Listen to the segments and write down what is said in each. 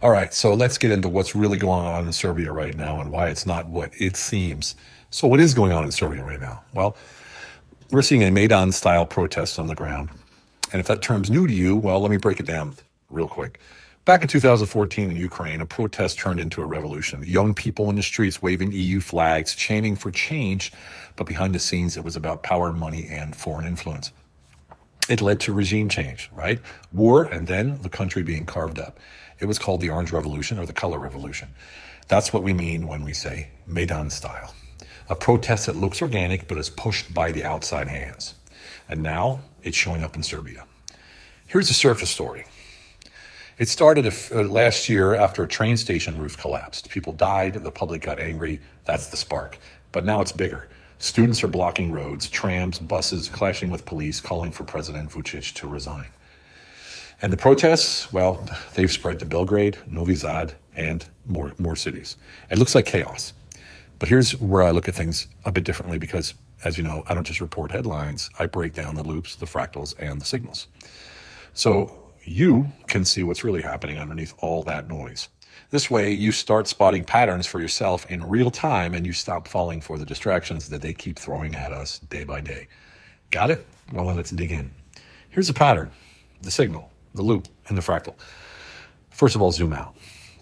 All right, so let's get into what's really going on in Serbia right now and why it's not what it seems. So, what is going on in Serbia right now? Well, we're seeing a Maidan style protest on the ground. And if that term's new to you, well, let me break it down real quick. Back in 2014 in Ukraine, a protest turned into a revolution. Young people in the streets waving EU flags, chanting for change, but behind the scenes, it was about power, money, and foreign influence. It led to regime change, right? War, and then the country being carved up. It was called the Orange Revolution or the Color Revolution. That's what we mean when we say Maidan style. A protest that looks organic but is pushed by the outside hands. And now it's showing up in Serbia. Here's the surface story. It started last year after a train station roof collapsed. People died, the public got angry. That's the spark. But now it's bigger. Students are blocking roads, trams, buses, clashing with police, calling for President Vučić to resign. And the protests, well, they've spread to Belgrade, Novi Sad, and more cities. It looks like chaos. But here's where I look at things a bit differently because, as you know, I don't just report headlines. I break down the loops, the fractals, and the signals. So you can see what's really happening underneath all that noise. This way, you start spotting patterns for yourself in real time and you stop falling for the distractions that they keep throwing at us day by day. Got it? Well, then let's dig in. Here's the pattern, the signal, the loop, and the fractal. First of all, zoom out.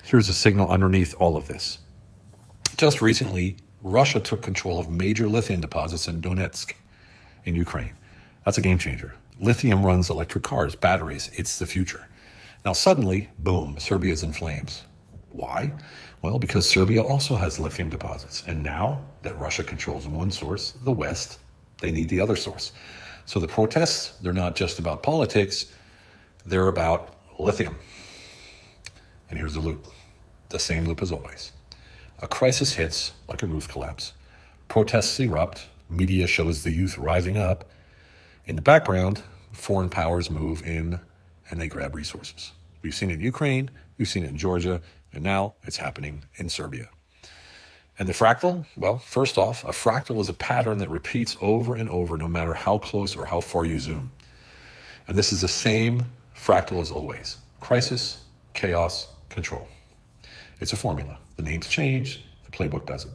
Here's the signal underneath all of this. Just recently, Russia took control of major lithium deposits in Donetsk in Ukraine. That's a game changer. Lithium runs electric cars, batteries. It's the future. Now suddenly, boom, Serbia's in flames. Why? Well, because Serbia also has lithium deposits. And now that Russia controls one source, the West, they need the other source. So the protests, they're not just about politics, they're about lithium. And here's the loop, the same loop as always. A crisis hits like a roof collapse. Protests erupt. Media shows the youth rising up. In the background, foreign powers move in and they grab resources. We've seen it in Ukraine, we've seen it in Georgia, and now it's happening in Serbia. And the fractal? Well, first off, a fractal is a pattern that repeats over and over no matter how close or how far you zoom. And this is the same fractal as always. Crisis, chaos, control. It's a formula. The names change, the playbook doesn't.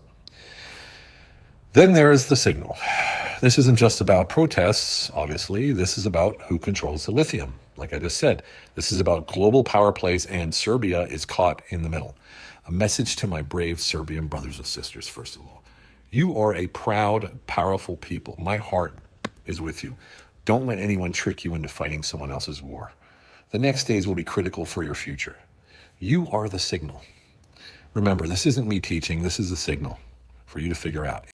Then there is the signal. This isn't just about protests, obviously. This is about who controls the lithium. Like I just said, this is about global power plays, and Serbia is caught in the middle. A message to my brave Serbian brothers and sisters, first of all. You are a proud, powerful people. My heart is with you. Don't let anyone trick you into fighting someone else's war. The next days will be critical for your future. You are the signal. Remember, this isn't me teaching. This is the signal for you to figure out.